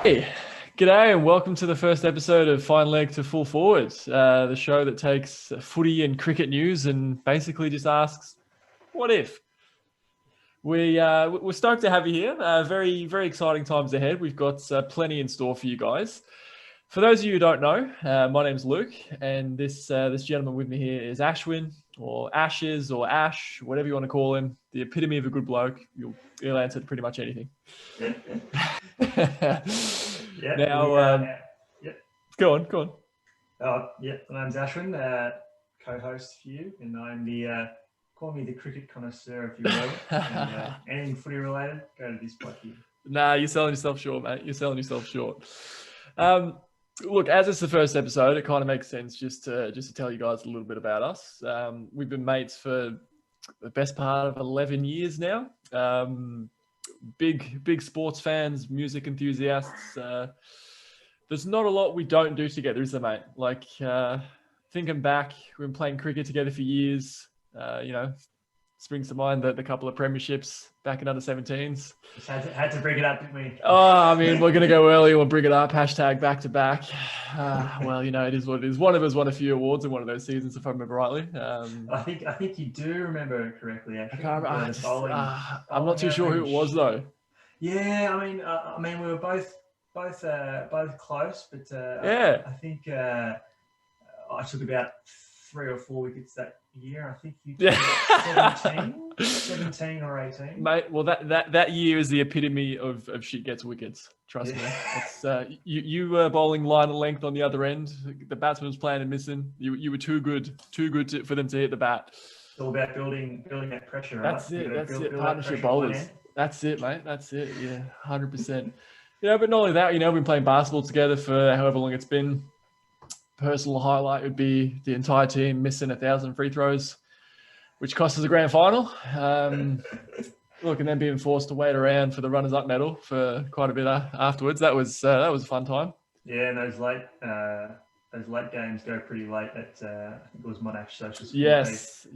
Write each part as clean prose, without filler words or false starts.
Hey, g'day and welcome to the first episode of Fine Leg to Full Forwards, the show that takes footy and cricket news and basically just asks, what if? We're stoked to have you here. Very, very exciting times ahead. We've got plenty in store for you guys. For those of you who don't know, my name's Luke, and this gentleman with me here is Ashwin, or Ashes, or Ash, whatever you want to call him, the epitome of a good bloke. He'll answer to pretty much anything. Yeah. Now, go on. My name's Ashwin, co-host for you, and I'm call me the cricket connoisseur, if you will. And anything footy related, go to this bloke here. Nah, you're selling yourself short, mate. You're selling yourself short. Look, as it's the first episode, it kind of makes sense just to tell you guys a little bit about us. We've been mates for the best part of 11 years now. Big sports fans, music enthusiasts. There's not a lot we don't do together, is there, mate? Like, thinking back, we've been playing cricket together for years. Springs to mind the couple of premierships back in under 17s. Just had to bring it up, didn't we? Oh, I mean, we're going to go early. We'll bring it up. Hashtag back to back. Well, it is what it is. One of us won a few awards in one of those seasons, if I remember rightly. I think you do remember correctly. Actually, I can't remember. I'm not too sure who it was though. Yeah, I mean, we were both close, but yeah, I think I took about 3 or 4 wickets that year. I think you took 17 or 18. Mate, well, that year is the epitome of shit gets wickets. Trust me. It's, you were bowling line and length on the other end. The batsman was playing and missing. You were too good for them to hit the bat. It's all about building that pressure, right? That's it. Partnership bowlers. That's it, mate. That's it. Yeah, 100%. But not only that, we've been playing basketball together for however long it's been. Personal highlight would be the entire team missing 1,000 free throws, which cost us a grand final. Look, and then being forced to wait around for the runners-up medal for quite a bit afterwards. That was a fun time. Yeah, and those late games go pretty late. At I think it was Monash Social Sport. Yes.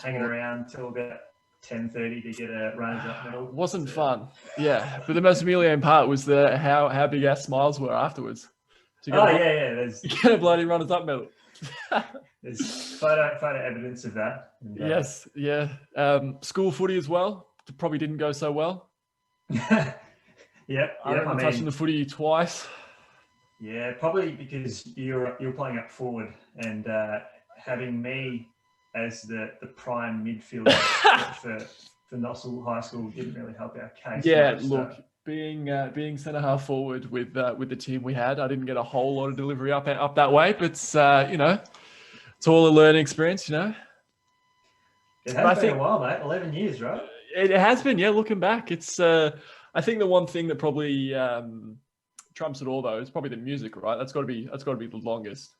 Hanging around till about 10:30 to get a runners-up medal. Wasn't fun. Yeah, but the most humiliating part was how big our smiles were afterwards. Get a bloody runners-up medal. There's photo evidence of that. And, yes, yeah. School footy as well. Probably didn't go so well. I'm touching the footy twice. Yeah, probably because you're playing up forward and having me as the prime midfielder for Nossal High School didn't really help our case. Yeah, look. Being centre half forward with the team we had, I didn't get a whole lot of delivery up that way, but it's all a learning experience, It has been a while, mate. 11 years, right? It has been, yeah. Looking back, it's I think the one thing that probably trumps it all though is probably the music, right? That's got to be the longest.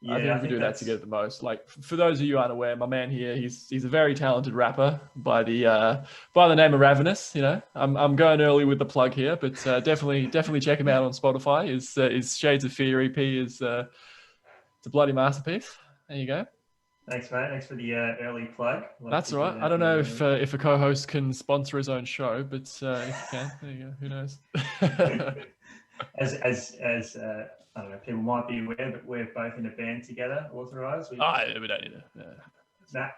Yeah, I think we do that together the most. Like, for those of you unaware, my man here, he's a very talented rapper by the name of Ravenous. I'm going early with the plug here, but definitely check him out on Spotify. His Shades of Fear EP is it's a bloody masterpiece. There you go. Thanks, mate. Thanks for the early plug. That's all right. I don't know if a co-host can sponsor his own show, but if you can, there you go. Who knows? As I don't know, people might be aware, but we're both in a band together, authorised. We don't need to. Nah.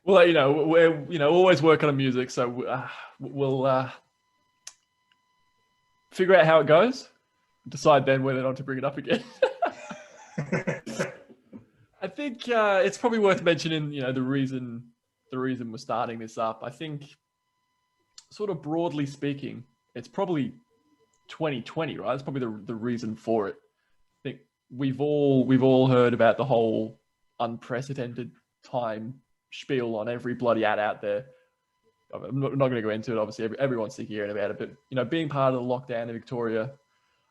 Well, we're always working on music, so we'll figure out how it goes. Decide then whether or not to bring it up again. I think it's probably worth mentioning, the reason we're starting this up. I think, sort of broadly speaking, it's probably 2020, right? That's probably the reason for it. I think we've all heard about the whole unprecedented time spiel on every bloody ad out there. I'm not going to go into it. Obviously, everyone's sick of hearing about it. But being part of the lockdown in Victoria,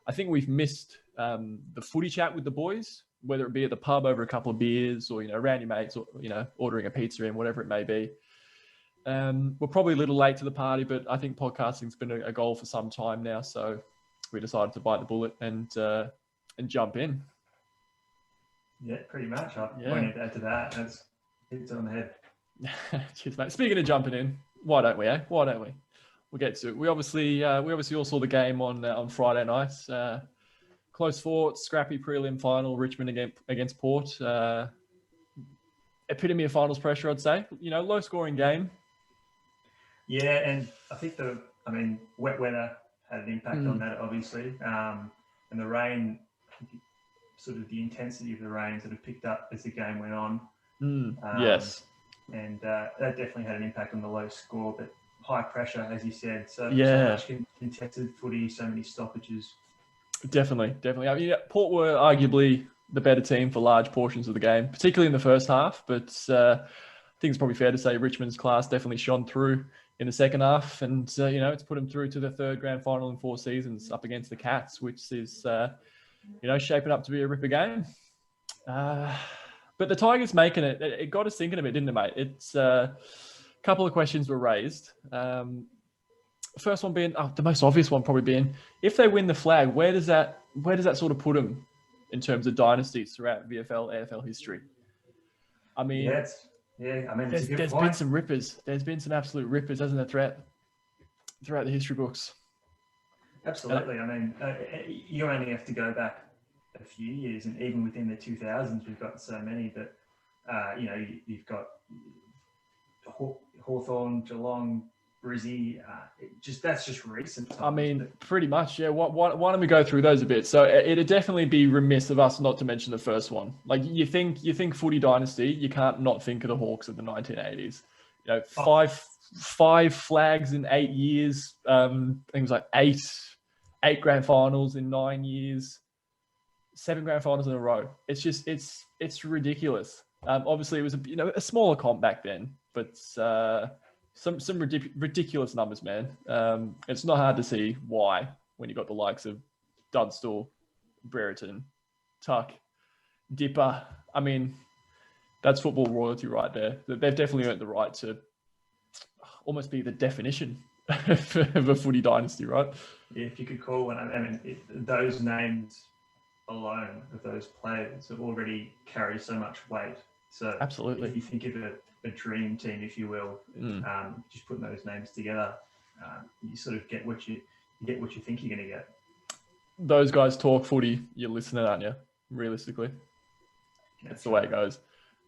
I think we've missed the footy chat with the boys, whether it be at the pub over a couple of beers or around your mates, or ordering a pizza in, whatever it may be. We're probably a little late to the party, but I think podcasting's been a goal for some time now. So we decided to bite the bullet and jump in. Yeah, pretty much. I wanted to add to that. That's hits on the head. Cheers, mate. Speaking of jumping in, why don't we, eh? Why don't we? we'll get to it. We obviously all saw the game on Friday night. Close fought, scrappy prelim final, Richmond against Port. Epitome of finals pressure, I'd say. Low scoring game. Yeah, and I think wet weather had an impact on that, obviously. And the rain, sort of the intensity of the rain sort of picked up as the game went on. Yes. And that definitely had an impact on the low score, but high pressure, as you said. So much contested footy, so many stoppages. Definitely. I mean, Port were arguably the better team for large portions of the game, particularly in the first half. But I think it's probably fair to say Richmond's class definitely shone through in the second half, and it's put them through to the third grand final in 4 seasons up against the Cats, which is shaping up to be a ripper game. But the Tigers making it got us thinking a bit, didn't it, mate? It's a couple of questions were raised. First one being, the most obvious one probably being, if they win the flag, where does that sort of put them in terms of dynasties throughout VFL, AFL history? I mean, there's been some rippers. There's been some absolute rippers, hasn't there, throughout the history books? Absolutely. You only have to go back a few years, and even within the 2000s, we've got so many that, you've got Hawthorn, Geelong, Brizzy, that's just recent times. Pretty much, yeah. Why don't we go through those a bit? So it'd definitely be remiss of us not to mention the first one. Like you think footy dynasty, you can't not think of the Hawks of the 1980s. Five flags in 8 years. Things like eight grand finals in 9 years, 7 grand finals in a row. It's just it's ridiculous. Obviously, it was a smaller comp back then, but some ridiculous numbers, man. It's not hard to see why when you got the likes of Dunstall, Brereton, Tuck, Dipper. I mean, that's football royalty right there. They've definitely earned the right to almost be the definition of a footy dynasty, right? Yeah, if you could call one. Those names alone of those players have already carry so much weight. So absolutely, if you think of a dream team, if you will, just putting those names together, you sort of get what you think you're going to get. Those guys talk footy, you're listening, aren't you? Realistically, that's the way it goes.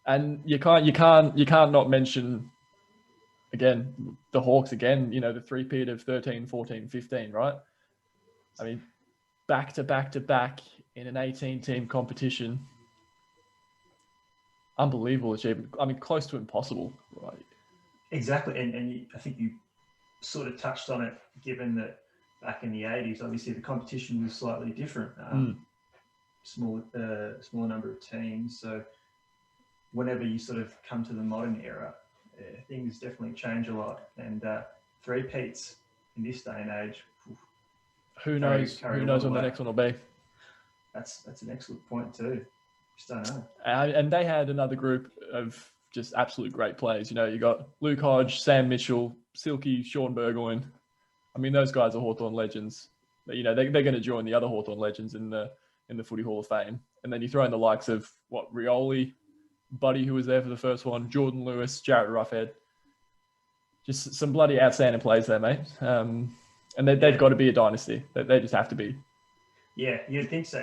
And you can't not mention again the Hawks again. The three-peat of 13, 14, 15, right? I mean, back to back in an 18-team competition. Unbelievable achievement. I mean, close to impossible, right? Exactly, and I think you sort of touched on it, given that back in the 80s, obviously the competition was slightly different. Smaller number of teams. So whenever you sort of come to the modern era, things definitely change a lot. And three-peats in this day and age, who knows when the next one will be? That's an excellent point too. Just don't know. And they had another group of just absolute great players. You got Luke Hodge, Sam Mitchell, Silky, Sean Burgoyne. I mean, those guys are Hawthorn legends. They're going to join the other Hawthorn legends in the Footy Hall of Fame. And then you throw in the likes of Rioli, Buddy, who was there for the first one, Jordan Lewis, Jarrett Roughhead. Just some bloody outstanding players there, mate. And they've got to be a dynasty. They just have to be. Yeah, you'd think so.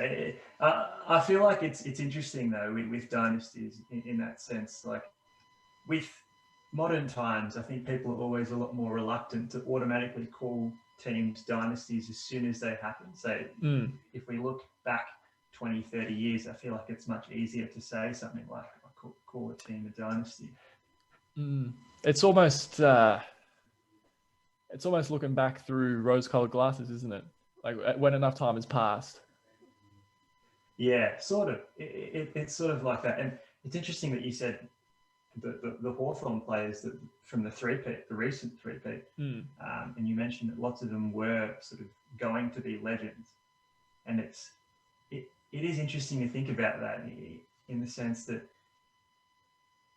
I feel like it's interesting though with dynasties in that sense. Like with modern times, I think people are always a lot more reluctant to automatically call teams dynasties as soon as they happen. So if we look back 20, 30 years, I feel like it's much easier to say something like call a team a dynasty. It's almost looking back through rose-colored glasses, isn't it? Like when enough time has passed. Yeah, sort of. It's sort of like that. And it's interesting that you said the Hawthorn players from the three-peat, the recent three-peat, and you mentioned that lots of them were sort of going to be legends. And it is interesting to think about that in the sense that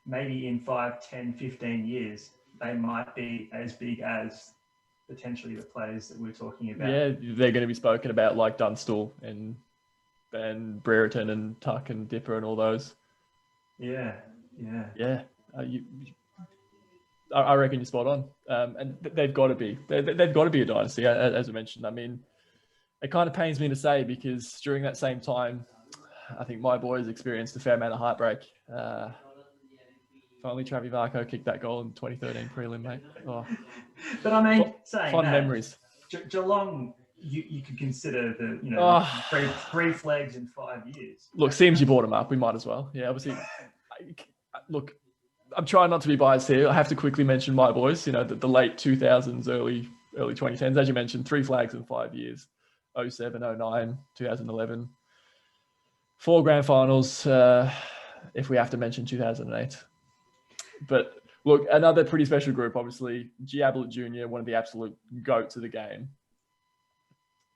maybe in 5, 10, 15 years, they might be as big as potentially the players that we're talking about. Yeah, they're going to be spoken about like Dunstall and Brereton and Tuck and Dipper and all those. Yeah. I reckon you're spot on. And they've got to be. They've got to be a dynasty, as I mentioned. I mean, it kind of pains me to say because during that same time, I think my boys experienced a fair amount of heartbreak. If only Travis Varco kicked that goal in 2013 prelim, mate. Oh. But I mean, saying fun that, memories. Geelong, you could consider the three flags in 5 years. Look, seems you brought them up. We might as well. Yeah, obviously. Look, I'm trying not to be biased here. I have to quickly mention my boys. You know, the late 2000s, early 2010s, as you mentioned, 3 flags in 5 years: 07, 09, 2011. 4 grand finals. If we have to mention 2008. But look, another pretty special group, obviously. G. Ablett Jr., one of the absolute GOATs of the game.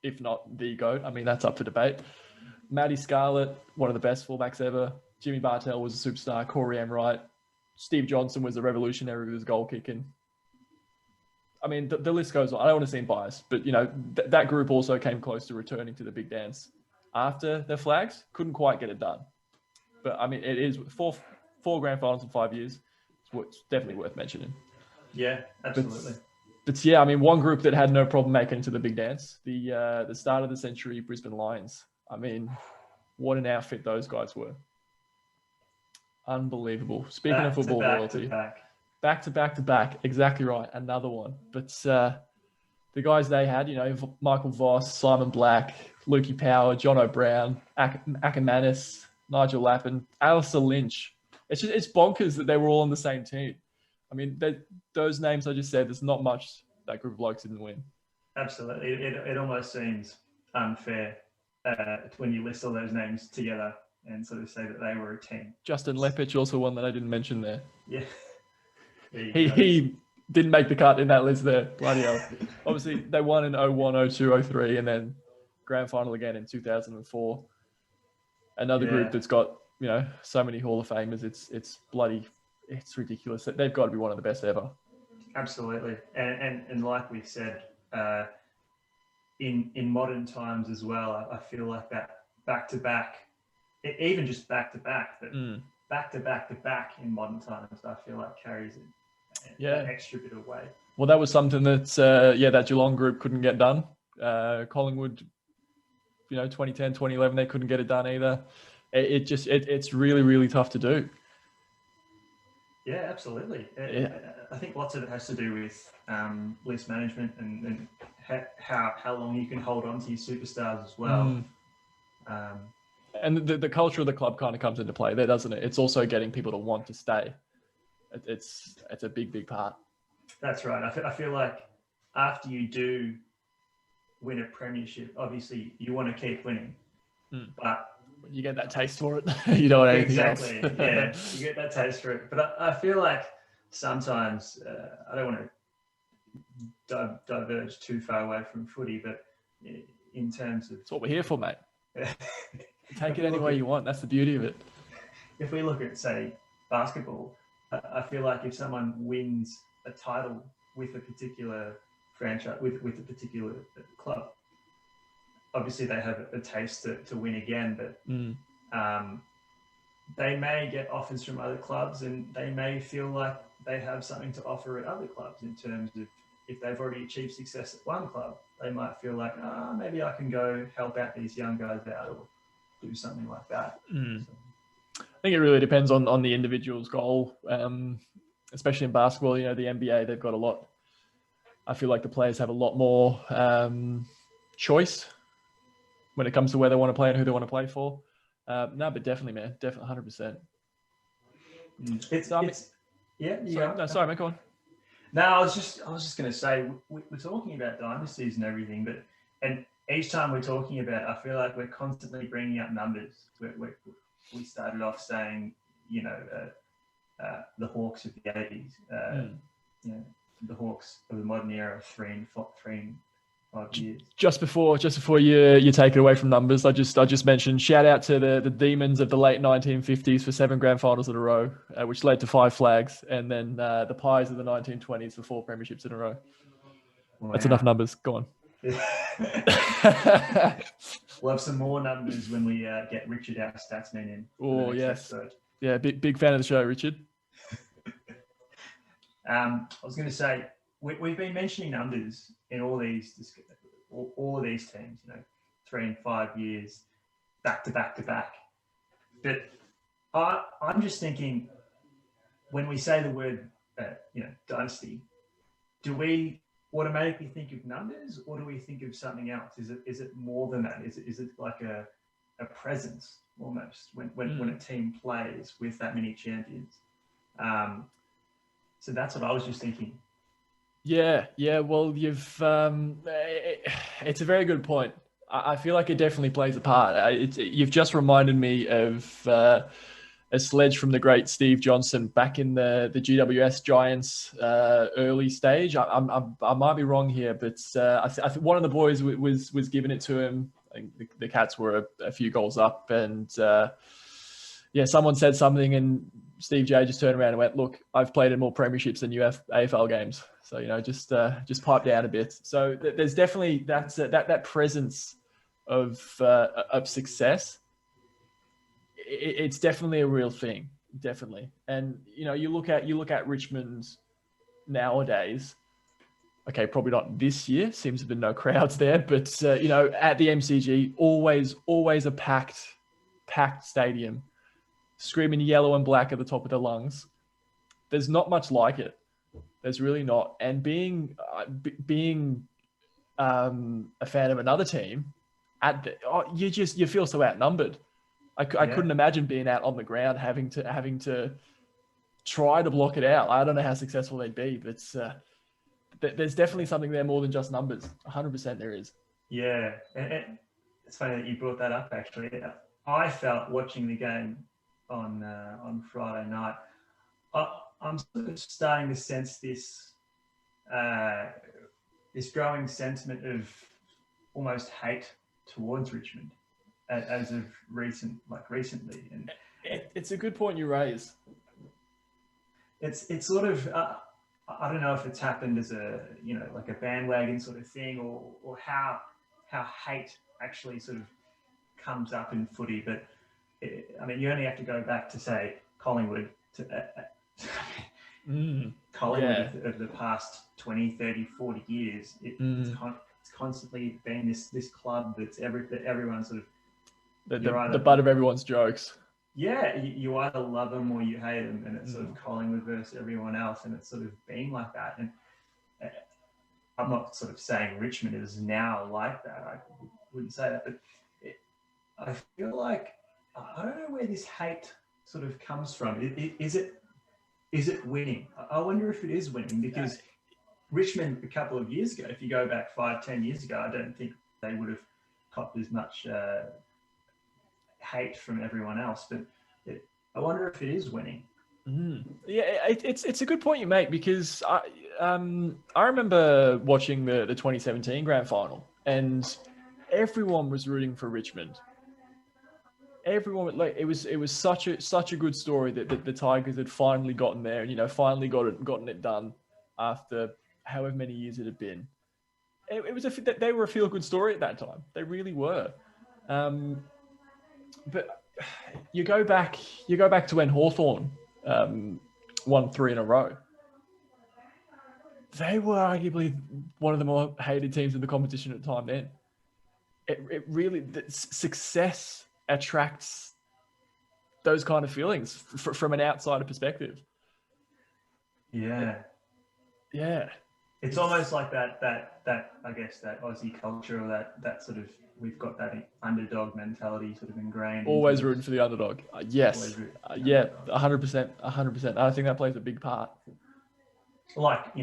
If not the GOAT. I mean, that's up for debate. Matty Scarlett, one of the best fullbacks ever. Jimmy Bartell was a superstar. Corey Enright. Steve Johnson was a revolutionary with his goal kicking. I mean, the list goes on. I don't want to seem biased, but, you know, that group also came close to returning to the big dance after their flags. Couldn't quite get it done. But, I mean, it is four grand finals in 5 years. It's definitely worth mentioning. Yeah, absolutely. But yeah, I mean, one group that had no problem making it to the big dance, the start of the century Brisbane Lions. I mean, what an outfit those guys were. Unbelievable. Speaking of football royalty. Back to back. Exactly right. Another one. But the guys they had, you know, Michael Voss, Simon Black, Lukey Power, John O'Brown, Ackermanis, Nigel Lappin, Alistair Lynch. It's bonkers that they were all on the same team. I mean, those names I just said, there's not much that group of blokes didn't win. Absolutely. It almost seems unfair when you list all those names together and sort of say that they were a team. Justin Lepich, also one that I didn't mention there. Yeah. He didn't make the cut in that list there. Bloody hell. Obviously, they won in 01, 02, 03, and then grand final again in 2004. Another group that's got, you know, so many Hall of Famers. It's ridiculous. They've got to be one of the best ever. Absolutely. And like we said, in modern times as well, I feel like that back-to-back, even just back-to-back, but back-to-back in modern times, I feel like carries an extra bit of weight. Well, that was something that Geelong group couldn't get done. Collingwood, you know, 2010, 2011, they couldn't get it done either. It's really, really tough to do. Yeah, absolutely. I think lots of it has to do with list management and how long you can hold on to your superstars as well. And the culture of the club kind of comes into play there, doesn't it? It's also getting people to want to stay. It's a big part. That's right. I feel like after you do win a premiership, obviously you want to keep winning, but you get that taste for it. You don't want anything else. Exactly. Yeah, you get that taste for it. But I feel like sometimes I don't want to diverge too far away from footy, but in terms of... That's what we're here for, mate. Take it any way you want. That's the beauty of it. If we look at, say, basketball, I feel like if someone wins a title with a particular franchise, with a particular club, obviously they have a taste to win again, but they may get offers from other clubs and they may feel like they have something to offer at other clubs in terms of if they've already achieved success at one club, they might feel like, maybe I can go help out these young guys out or do something like that. I think it really depends on the individual's goal, especially in basketball. You know, the NBA, they've got a lot. I feel like the players have a lot more choice when it comes to where they want to play and who they want to play for. No, but definitely, man. Definitely 100%. Sorry, mate, go on. No, I was just going to say, we're talking about dynasties and everything, and each time we're talking about, I feel like we're constantly bringing up numbers. We started off saying, you know, the Hawks of the 80s, you know, the Hawks of the modern era, 3 and 5 years. Just before you take it away from numbers, I just mentioned, shout out to the Demons of the late 1950s for 7 grand finals in a row, which led to 5 flags, and then the Pies of the 1920s for 4 premierships in a row. Wow. That's enough numbers. Go on. We'll have some more numbers when we get Richard, our statsman, in. Oh, yes. Episode. Yeah, big fan of the show, Richard. I was going to say we've been mentioning numbers in all of these teams. 3 and 5 years, back to back to back. But I'm just thinking, when we say the word, dynasty, do we automatically think of numbers, or do we think of something else? Is it more than that? Is it like a presence almost when a team plays with that many champions? So that's what I was just thinking. Yeah. Well, it's a very good point. I feel like it definitely plays a part. You've just reminded me of a sledge from the great Steve Johnson back in the GWS Giants early stage. I might be wrong here, but I think one of the boys was giving it to him. I think the Cats were a few goals up, and someone said something, and Steve J just turned around and went, "Look, I've played in more premierships than you have AFL games, so just pipe down a bit." So there's definitely that presence of success. It's definitely a real thing, definitely. And you look at Richmond nowadays. Okay, probably not this year. Seems to have been no crowds there, but at the MCG, always a packed stadium, screaming yellow and black at the top of their lungs. There's not much like it. There's really not. And being a fan of another team, you feel so outnumbered. I couldn't imagine being out on the ground having to try to block it out. I don't know how successful they'd be, but there's definitely something there more than just numbers. 100% there is. Yeah, and it's funny that you brought that up. Actually, I felt watching the game on Friday night. I'm sort of starting to sense this growing sentiment of almost hate towards Richmond as of recently, and it's a good point you raise. It's sort of I don't know if it's happened as a like a bandwagon sort of thing, or how hate actually sort of comes up in footy. But you only have to go back to say Collingwood Collingwood of the past 20, 30, 40 years. It's constantly been this club that everyone sort of the butt of everyone's jokes. Yeah, you either love them or you hate them, and it's sort of Collingwood versus everyone else, and it's sort of been like that. And I'm not sort of saying Richmond is now like that. I wouldn't say that, but I feel like I don't know where this hate sort of comes from. Is it winning? I wonder if it is winning, because Richmond a couple of years ago, if you go back 5-10 years ago, I don't think they would have copped as much hate from everyone else. But I wonder if it is winning. Yeah, it's a good point you make, because I remember watching the 2017 grand final, and everyone was rooting for Richmond. Everyone, it was such a good story that the Tigers had finally gotten there, and finally gotten it done after however many years it had been. They were a feel good story at that time. They really were. But you go back to when Hawthorn won 3 in a row. They were arguably one of the more hated teams in the competition at the time. Then it really, success attracts those kind of feelings from an outsider perspective. Yeah. It's almost like that I guess that Aussie culture, or that sort of, we've got that underdog mentality sort of ingrained. Always rooting for the underdog. Yes. 100%. 100%. I think that plays a big part. Like,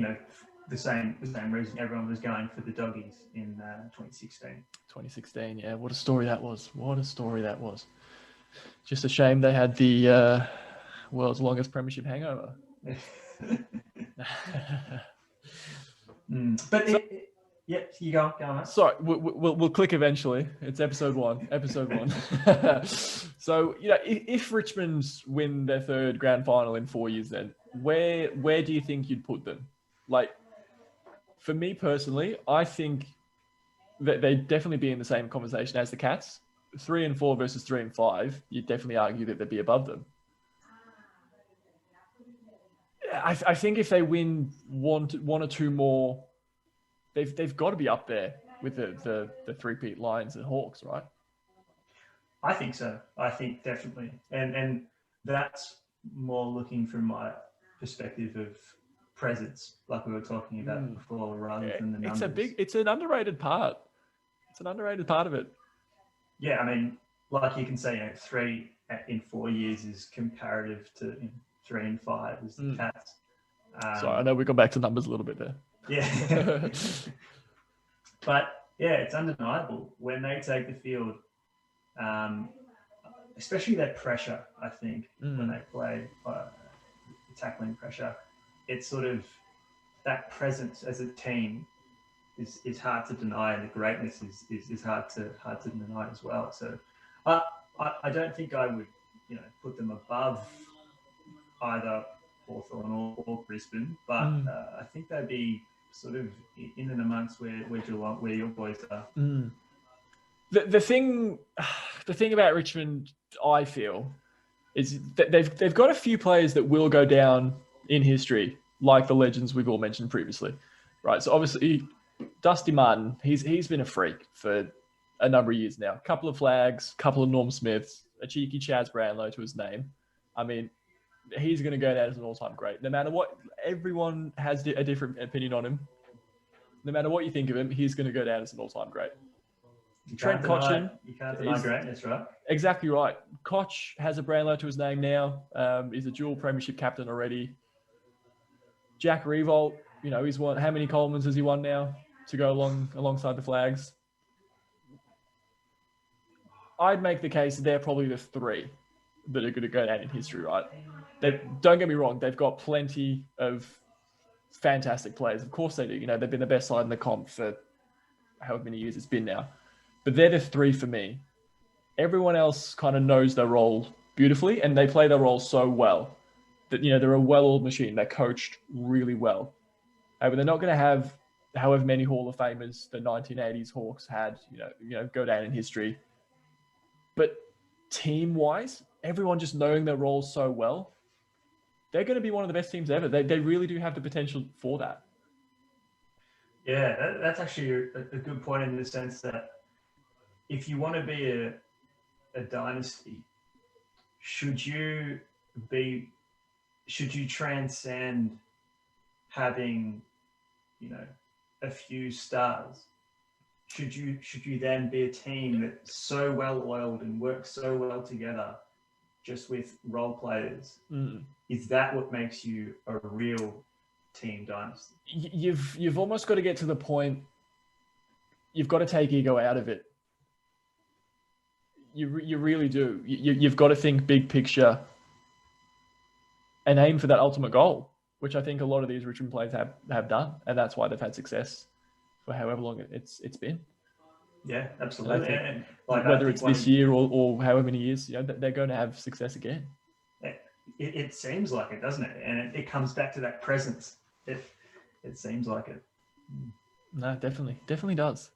the same reason everyone was going for the doggies in 2016. 2016, yeah. What a story that was. Just a shame they had the world's longest premiership hangover. But you go on. Sorry, we'll click eventually. It's episode one. So if Richmond win their 3rd grand final in 4 years, then where do you think you'd put them? Like, for me personally, I think that they'd definitely be in the same conversation as the Cats. 3 and 4 versus 3 and 5, you'd definitely argue that they'd be above them. I think if they win one or two more, they've got to be up there with the three-peat Lions and Hawks, right? I think so. I think definitely, and that's more looking from my perspective of presence, like we were talking about before, rather than the numbers. It's an underrated part. It's an underrated part of it. Yeah, I mean, like you can say, 3 in 4 years is comparative to 3 in 5 is the Cats. Sorry, I know we got back to numbers a little bit there. Yeah. But yeah, it's undeniable when they take the field, especially that pressure, I think, when they play tackling pressure, it's sort of that presence as a team is hard to deny, and the greatness is hard to deny as well. So I don't think I would put them above either Hawthorn or Brisbane, but I think they'd be sort of in and amongst where your boys are. The thing about Richmond, I feel, is that they've got a few players that will go down in history, like the legends we've all mentioned previously, right? So obviously, Dusty Martin, he's been a freak for a number of years now. A couple of flags, a couple of Norm Smiths, a cheeky Chaz Brownlow to his name. I mean, he's going to go down as an all-time great. No matter what, everyone has a different opinion on him. No matter what you think of him, he's going to go down as an all-time great. Trent Cotchin. You can't deny greatness, right? Exactly right. Koch has a Brownlow to his name now. He's a dual premiership captain already. Jack Revolt, he's won. How many Colemans has he won now to go alongside the flags? I'd make the case they're probably the three that are going to go down in history, right? Don't get me wrong, they've got plenty of fantastic players. Of course they do. They've been the best side in the comp for however many years it's been now. But they're the three for me. Everyone else kind of knows their role beautifully, and they play their role so well that, they're a well-oiled machine. They're coached really well. But they're not going to have however many Hall of Famers the 1980s Hawks had, go down in history. But team-wise, everyone just knowing their role so well, they're going to be one of the best teams ever. They really do have the potential for that. Yeah, that's actually a good point in the sense that if you want to be a dynasty, should you transcend having, a few stars? Should you then be a team that's so well oiled and works so well together, just with role players? Is that what makes you a real team dynasty? You've almost got to get to the point. You've got to take ego out of it. You really do. You've got to think big picture and aim for that ultimate goal, which I think a lot of these Richmond players have done, and that's why they've had success for however long it's been. Yeah, absolutely. Think, whether it's this year or however many years, they're going to have success again. It seems like it, doesn't it? And it comes back to that presence. It seems like it. No, definitely does.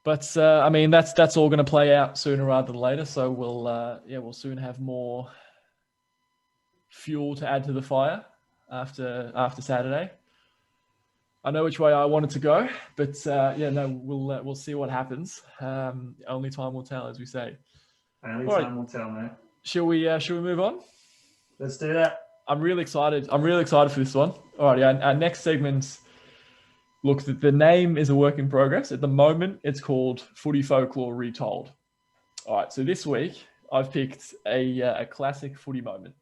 But that's all going to play out sooner rather than later. So we'll soon have more fuel to add to the fire after Saturday. I know which way I wanted to go, but we'll see what happens. Only time will tell, as we say. Only time will tell, mate. Shall we move on? Let's do that. I'm really excited for this one. All right, our next segment. Look, the name is a work in progress. At the moment, it's called Footy Folklore Retold. All right, so this week, I've picked a classic footy moment.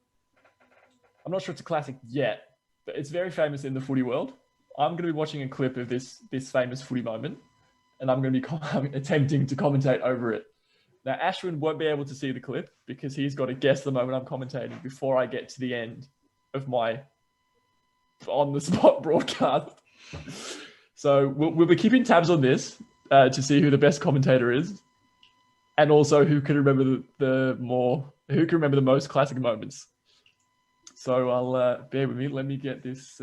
I'm not sure it's a classic yet, but it's very famous in the footy world. I'm going to be watching a clip of this famous footy moment, and I'm going to be attempting to commentate over it. Now, Ashwin won't be able to see the clip because he's got to guess the moment I'm commentating before I get to the end of my on-the-spot broadcast. So we'll be keeping tabs on this to see who the best commentator is, and also who can remember the most classic moments. So I'll bear with me. Let me get this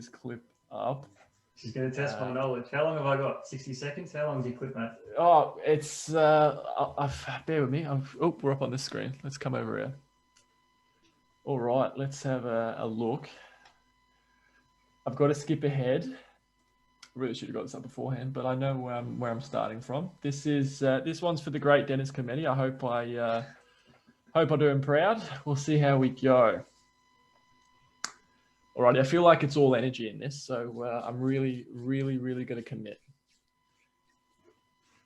clip up. She's going to test my knowledge. How long have I got? 60 seconds? How long is your clip, mate? Oh, it's bear with me. We're up on this screen. Let's come over here. All right, let's have a look. I've got to skip ahead. I really should have got this up beforehand, but I know where I'm starting from. This one's for the great Dennis Clemente. I hope I do him proud. We'll see how we go. Alrighty, I feel like it's all energy in this, so I'm really going to commit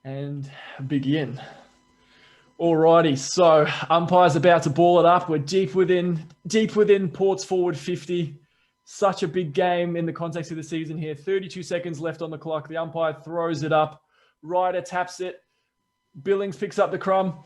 and begin. Alrighty, so umpire's about to ball it up. We're deep within Port's forward 50. Such a big game in the context of the season here. 32 seconds left on the clock. The umpire throws it up. Ryder taps it. Billings picks up the crumb.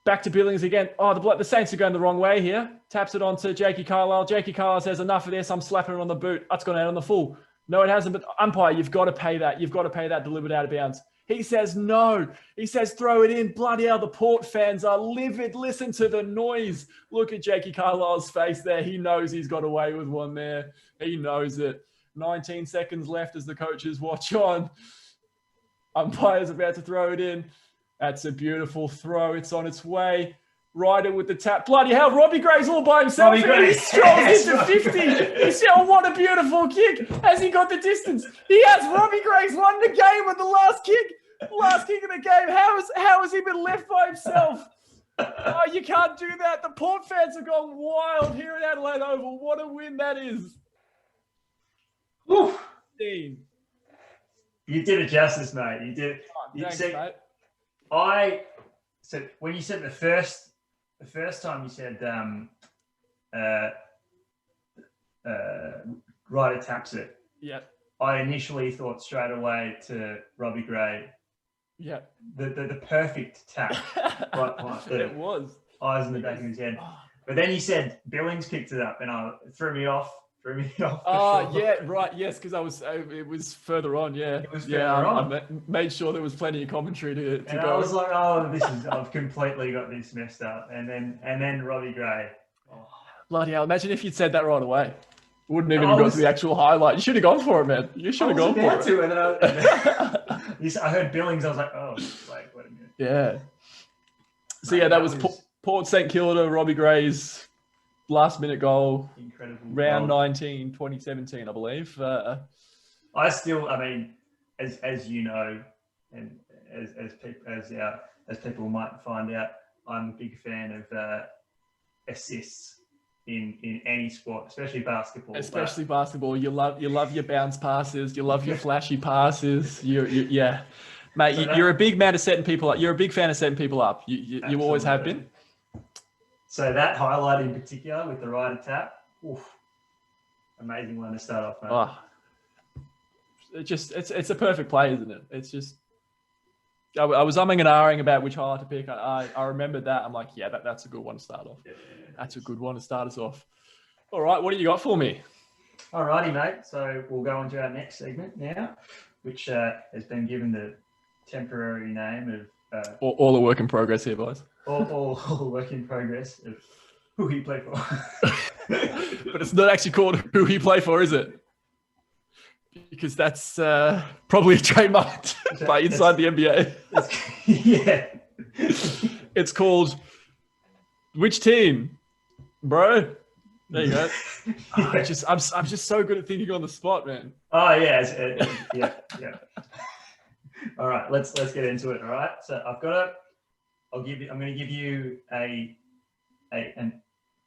Back to Billings again. Oh, the Saints are going the wrong way here. Taps it on to Jakey Carlisle. Jakey Carlisle says, enough of this. I'm slapping it on the boot. That's gone out on the full. No, it hasn't. But umpire, you've got to pay that. You've got to pay that delivered out of bounds. He says no. He says throw it in. Bloody hell, the Port fans are livid. Listen to the noise. Look at Jakey Carlisle's face there. He knows he's got away with one there. He knows it. 19 seconds left as the coaches watch on. Umpire's about to throw it in. That's a beautiful throw. It's on its way. Ryder with the tap. Bloody hell, Robbie Gray's all by himself. He strolls into 50. He said, oh, what a beautiful kick. Has he got the distance? He has. Robbie Gray's won the game with the last kick. Last kick of the game. How has he been left by himself? Oh, you can't do that. The Port fans have gone wild here at Adelaide Oval. What a win that is. Woo. You did it justice, mate. You did. Thanks, mate. So when you said the first time you said Ryder taps it. Yeah. I initially thought straight away to Robbie Gray. Yeah. The perfect tap. Right, it was. Eyes in the back of his head. But then you said Billings picked it up and it threw me off. Oh, yeah, right. Yes, because it was further on. Yeah, it was further on. I made sure there was plenty of commentary to and go. I was like, I've completely got this messed up. And then Robbie Gray. Oh. Bloody hell! Imagine if you'd said that right away. Wouldn't even have got to the actual highlight. You should have gone for it, man. You should have gone for it. And then I heard Billings. I was like, oh, wait a minute. Yeah. So that was Port St Kilda, Robbie Gray's last minute goal. Incredible. Round 19, 2017, I believe. As you know, and as people might find out, I'm a big fan of assists in any sport, especially basketball. Especially basketball. You love your bounce passes. You love your flashy passes. Yeah. Mate, you're a big man of setting people up. You're a big fan of setting people up. You always have been. So that highlight in particular with the Ryder tap, amazing one to start off, mate. Oh, it's a perfect play, isn't it? It's just, I was umming and ahhing about which highlight to pick. I remembered that. I'm like, yeah, that's a good one to start off. Yeah. That's a good one to start us off. All right, what do you got for me? All righty, mate. So we'll go on to our next segment now, which has been given the temporary name of all a work in progress here, boys. All work in progress of who he played for. But it's not actually called who he played for, is it? Because that's probably a trademark by inside the NBA. Yeah. It's called which team, bro? There you go. Yeah. I'm just so good at thinking on the spot, man. Oh yeah, yeah. All right, let's get into it. All right, so I'm going to give you a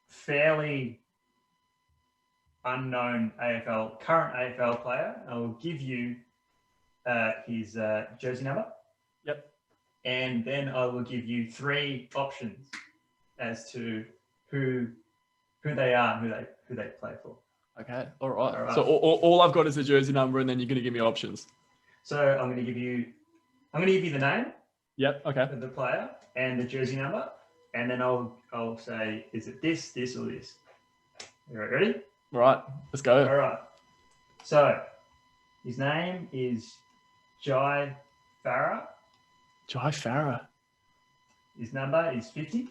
fairly unknown current AFL player. I will give you his jersey number. Yep. And then I will give you 3 options as to who they are and who they play for. Okay. All right. So all I've got is a jersey number, and then you're going to give me options. So I'm going to give you the name. Yep. Okay. Of the player and the jersey number, and then I'll say, is it this, or this? All right, ready? All right. Let's go. All right. So his name is Jai Farah. Jai Farah. His number is 50.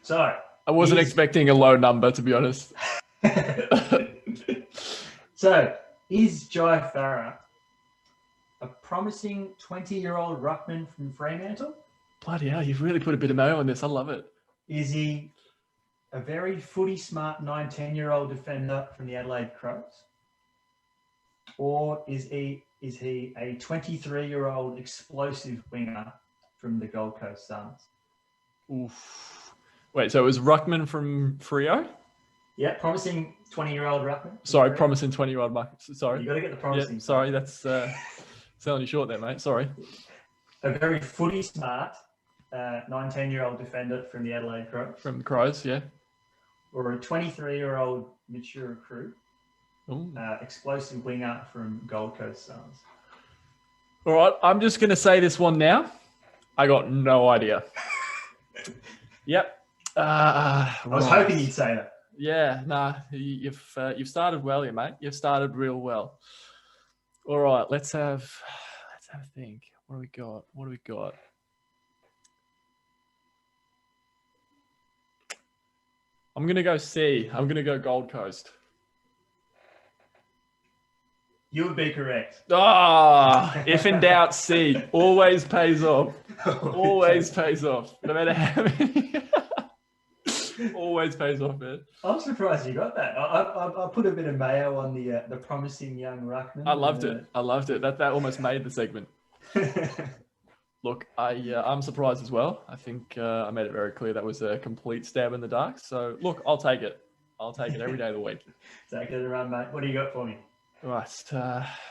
So I wasn't expecting a low number, to be honest. So is Jai Farah a promising 20-year-old ruckman from Fremantle? Bloody hell, you've really put a bit of mayo on this. I love it. Is he a very footy smart 19-year-old defender from the Adelaide Crows? Or is he a 23-year-old explosive winger from the Gold Coast Suns? Oof. Wait, so it was Ruckman from Freo? Yeah, promising 20-year-old ruckman. Sorry, promising 20-year-old Mark. Sorry. You got to get the promising. Yeah, sorry, that's selling you short there, mate. Sorry. A very footy smart 19-year-old defender from the Adelaide Crows. From the Crows, yeah. Or a 23-year-old mature recruit, explosive winger from Gold Coast Suns. All right, I'm just going to say this one now. I got no idea. Yep. I was hoping you'd say that. Yeah, nah, you've started well here, mate. You've started real well. All right, let's have a think. What do we got? I'm gonna go C. I'm gonna go Gold Coast. You would be correct. If in doubt, C. Always pays off. Always pays off. No matter how many. Always pays off, man. I'm surprised you got that. I put a bit of mayo on the promising young ruckman. I loved it. That almost made the segment. Look, I'm surprised as well. I think I made it very clear that was a complete stab in the dark. So look, I'll take it. I'll take it every day of the week. Take it and run, mate. What do you got for me? Right.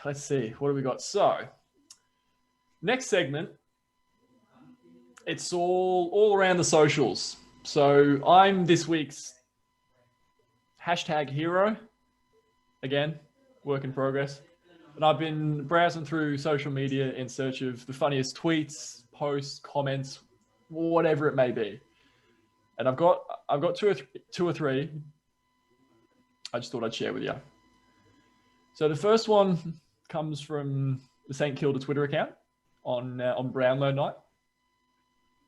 Let's see. What do we got? So next segment. It's all around the socials. So I'm this week's #hero. Again, work in progress. And I've been browsing through social media in search of the funniest tweets, posts, comments, whatever it may be. And I've got two or three. I just thought I'd share with you. So the first one comes from the St Kilda Twitter account on Brownlow night.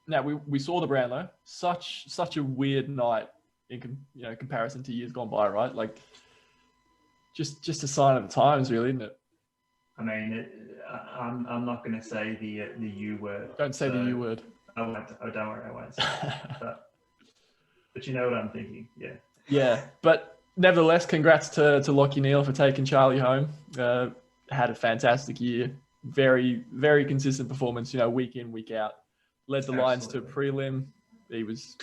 Now we saw the Brownlow, such a weird night in comparison to years gone by, right? Like just a sign of the times, really, isn't it? I mean, I'm not going to say the U word. Don't say the U word. I won't. Oh, don't worry, I won't say it. But you know what I'm thinking, yeah. Yeah, but nevertheless, congrats to Lachie Neale for taking Charlie home. Had a fantastic year. Very, very consistent performance, week in, week out. Led the Lions to a prelim. He was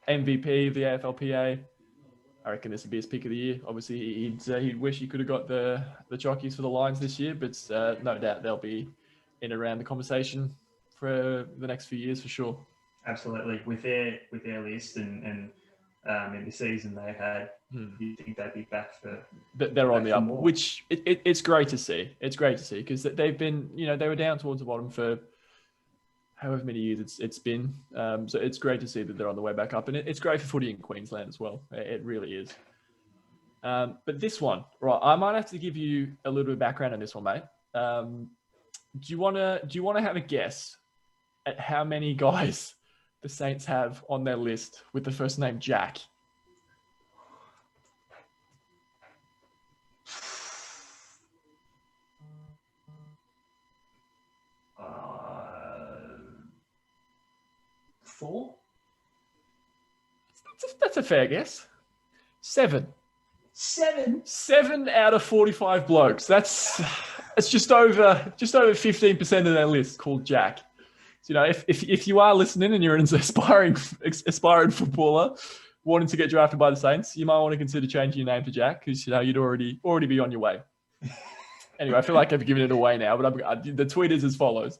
MVP of the AFLPA. I reckon this would be his pick of the year. Obviously, he'd wish he could have got the jockeys for the Lions this year, but no doubt they'll be in around the conversation for the next few years for sure. Absolutely, with their list and in the season they had, you think they'd be back for? But they're on the up, which it's great to see. It's great to see because they've been, they were down towards the bottom for however many years it's been. So it's great to see that they're on the way back up. And it's great for footy in Queensland as well. It really is. But this one, right, I might have to give you a little bit of background on this one, mate. Do you want to have a guess at how many guys the Saints have on their list with the first name Jack? Four? That's a fair guess. 7. 7 out of 45 blokes. It's just over 15% of their list called Jack. So, if you are listening and you're an aspiring footballer wanting to get drafted by the Saints, you might want to consider changing your name to Jack because you'd already be on your way. Anyway, I feel like I've given it away now, but the tweet is as follows.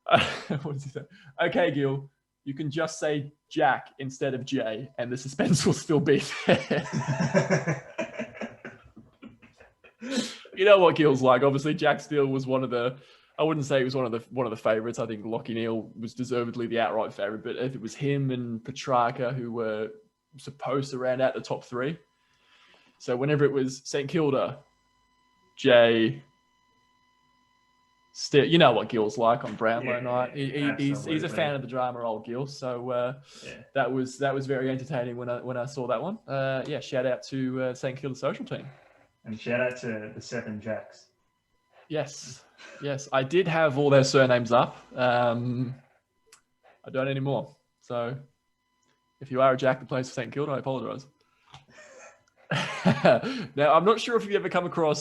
What does he say? Okay, Gil, you can just say Jack instead of Jay, and the suspense will still be there. You know what Gil's like. Obviously, Jack Steele was one of the. I wouldn't say he was one of the favourites. I think Lachie Neale was deservedly the outright favourite. But if it was him and Petrarca who were supposed to round out the top 3, so whenever it was St Kilda, Jay. Still, you know what Gil's like on Brownlow night. He's a fan of the drama, old Gil. So that was very entertaining when I saw that one. Shout out to St Kilda social team, and shout out to the 7 Jacks. Yes, I did have all their surnames up. I don't anymore. So If you are a Jack that plays for St Kilda, I apologise. Now, I'm not sure if you've ever come across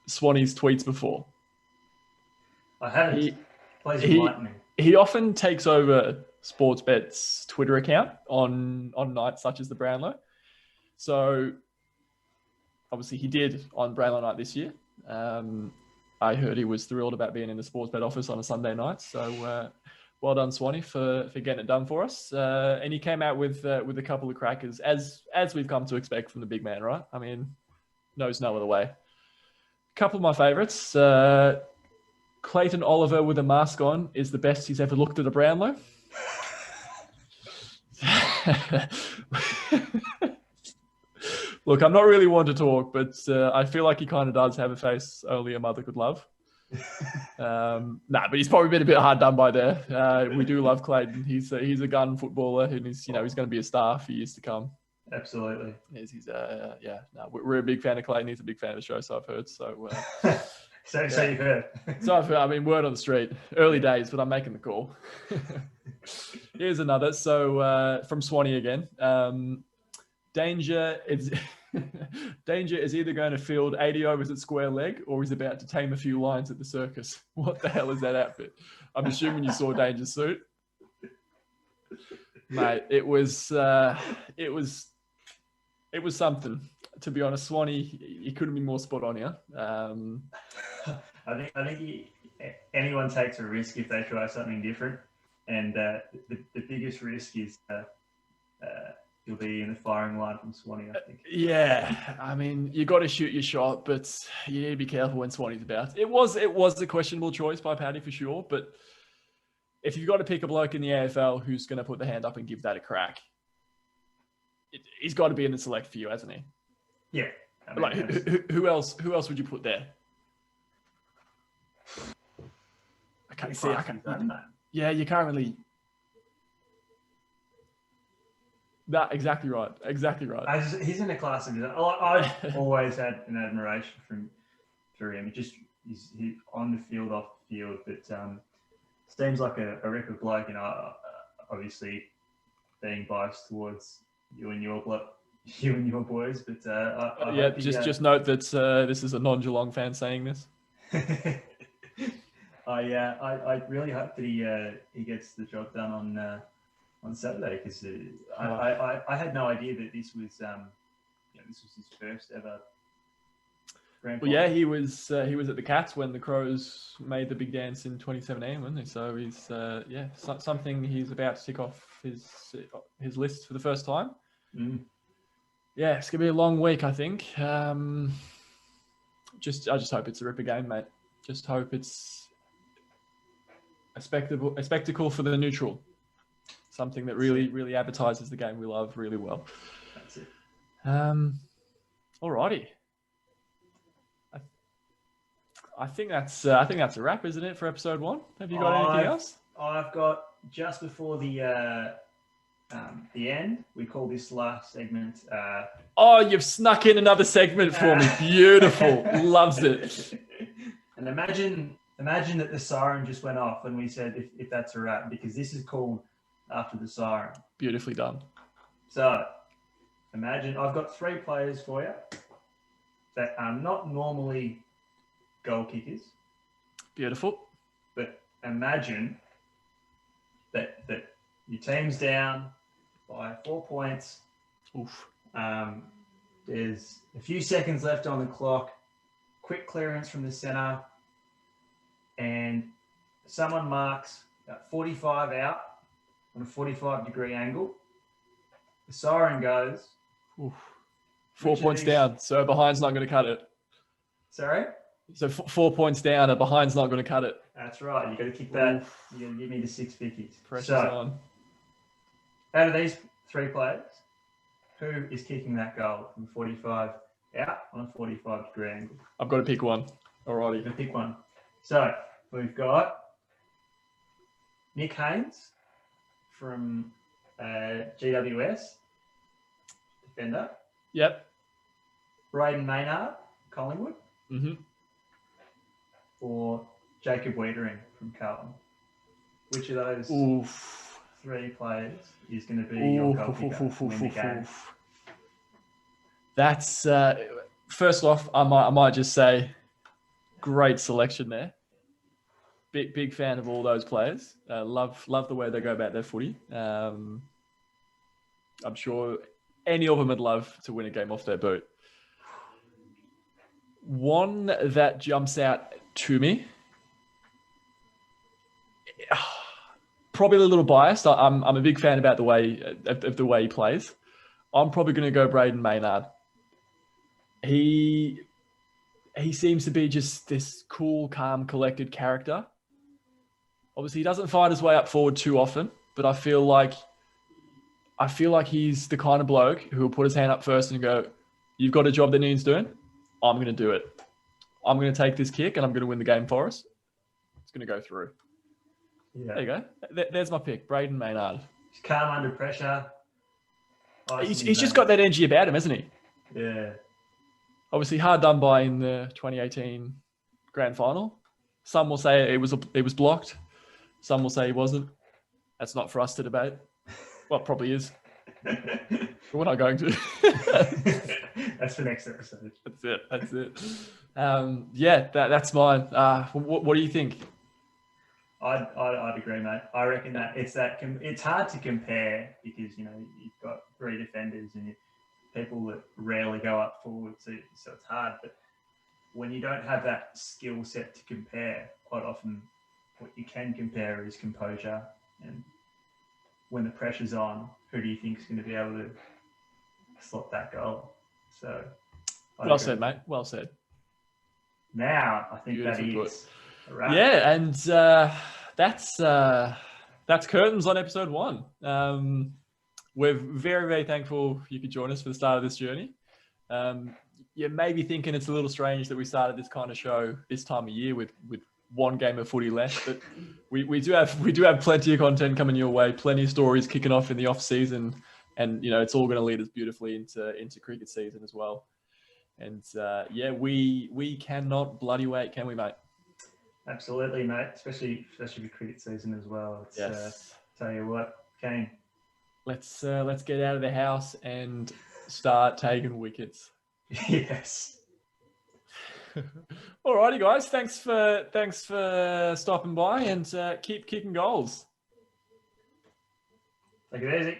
Swanee's tweets before. I haven't. He, Please he, enlighten me. he often takes over Sportsbet's Twitter account on nights such as the Brownlow. So, obviously, he did on Brownlow night this year. I heard he was thrilled about being in the Sportsbet office on a Sunday night. So, well done, Swanee, for getting it done for us. And he came out with a couple of crackers, as we've come to expect from the big man, right? I mean, knows no other way. A couple of my favourites. Clayton Oliver with a mask on is the best he's ever looked at a Brownlow. Look, I'm not really one to talk, but I feel like he kind of does have a face only a mother could love. But he's probably been a bit hard done by there. We do love Clayton. He's a gun footballer, and he's going to be a star for years to come. Absolutely. We're a big fan of Clayton. He's a big fan of the show, so I've heard. So, so you've heard. So I've heard. I mean, word on the street. Early days, but I'm making the call. Here's another. So from Swanee again. Danger is either going to field 80 overs at square leg or he's about to tame a few lions at the circus. What the hell is that outfit? I'm assuming you saw Danger's suit. Mate, it was something. To be honest, Swanee, he couldn't be more spot on here. I think anyone takes a risk if they try something different, and the biggest risk is you'll be in the firing line from Swanee, I think. Yeah, I mean, you got to shoot your shot, but you need to be careful when Swanee's about. It was a questionable choice by Paddy for sure, but if you've got to pick a bloke in the AFL who's going to put the hand up and give that a crack, he's got to be in the select for you, hasn't he? Yeah. I mean, like, who else would you put there? I can't see. Yeah, you can't really. That exactly right. He's in a class of his own. I've always had an admiration for him. He's on the field, off the field, but seems like a record bloke. And obviously being biased towards you and your boys, but just note that this is a non-Geelong fan saying this. I really hope that he gets the job done on Saturday, because I had no idea that this was his first ever grand final. Well, yeah, he was at the Cats when the Crows made the big dance in 2017, wasn't he? So he's something he's about to tick off his list for the first time. Mm. Yeah, it's gonna be a long week, I think. I just hope it's a ripper game, mate. Just hope it's a spectacle for the neutral. Something that really advertises the game we love really well. That's it. Alrighty. I think that's a wrap, isn't it, for episode 1? Have you got anything else? I've got just before the end. We call this last segment. You've snuck in another segment for me. Beautiful. Loves it. And imagine that the siren just went off when we said if that's a wrap, because this is called after the siren. Beautifully done. So imagine I've got 3 players for you that are not normally goal kickers. Beautiful. But imagine that your team's down by 4 points. Oof. There's a few seconds left on the clock. Quick clearance from the centre, and someone marks 45 out on a 45-degree angle. The siren goes. Oof. 4 points down, so behind's not going to cut it. Sorry? So 4 points down, and behind's not going to cut it. That's right. You got to kick that. You got to give me the 6 50s. Pressure's on. Out of these 3 players, who is kicking that goal from 45 out on a 45-degree angle? I've got to pick one. Alrighty. You've got to pick one. So we've got Nick Haynes from GWS, defender. Yep. Braden Maynard, Collingwood. Mm-hmm. Or Jacob Wiedering from Carlton. Which of those 3 players is going to be your goal kicker to win the game? That's first off, I might just say, great selection there. Big fan of all those players. Love the way they go about their footy. I'm sure any of them would love to win a game off their boot. One that jumps out to me, probably a little biased. I'm a big fan about the way of the way he plays. I'm probably going to go Braden Maynard. He seems to be just this cool, calm, collected character. Obviously, he doesn't find his way up forward too often, but I feel like he's the kind of bloke who will put his hand up first and go, "You've got a job that needs doing. I'm going to do it. I'm going to take this kick and I'm going to win the game for us. It's going to go through." Yeah. There you go. There's my pick, Braden Maynard. He's calm under pressure. He's just got that energy about him, hasn't he? Yeah. Obviously, hard done by in the 2018 grand final. Some will say it was blocked. Some will say he wasn't. That's not for us to debate. Well, it probably is. But we're not going to. That's the next episode. That's it. Yeah, that's mine. What do you think? I'd agree, mate. I reckon that it's hard to compare because you've got 3 defenders and people that rarely go up forward, so it's hard. But when you don't have that skill set to compare, quite often what you can compare is composure. And when the pressure's on, who do you think is going to be able to slot that goal? So, well said, mate. Well said. Now I think that is a wrap. Yeah, and that's curtains on episode 1. We're very, very thankful you could join us for the start of this journey. You may be thinking it's a little strange that we started this kind of show this time of year with one game of footy left, but we do have plenty of content coming your way, plenty of stories kicking off in the off season, and it's all going to lead us beautifully into cricket season as well. And we cannot bloody wait, can we, mate? Absolutely, mate. Especially with cricket season as well. Yes. Tell you what, Kane. Let's get out of the house and start taking wickets. Yes. Alrighty, guys. Thanks for stopping by and keep kicking goals. Take it easy.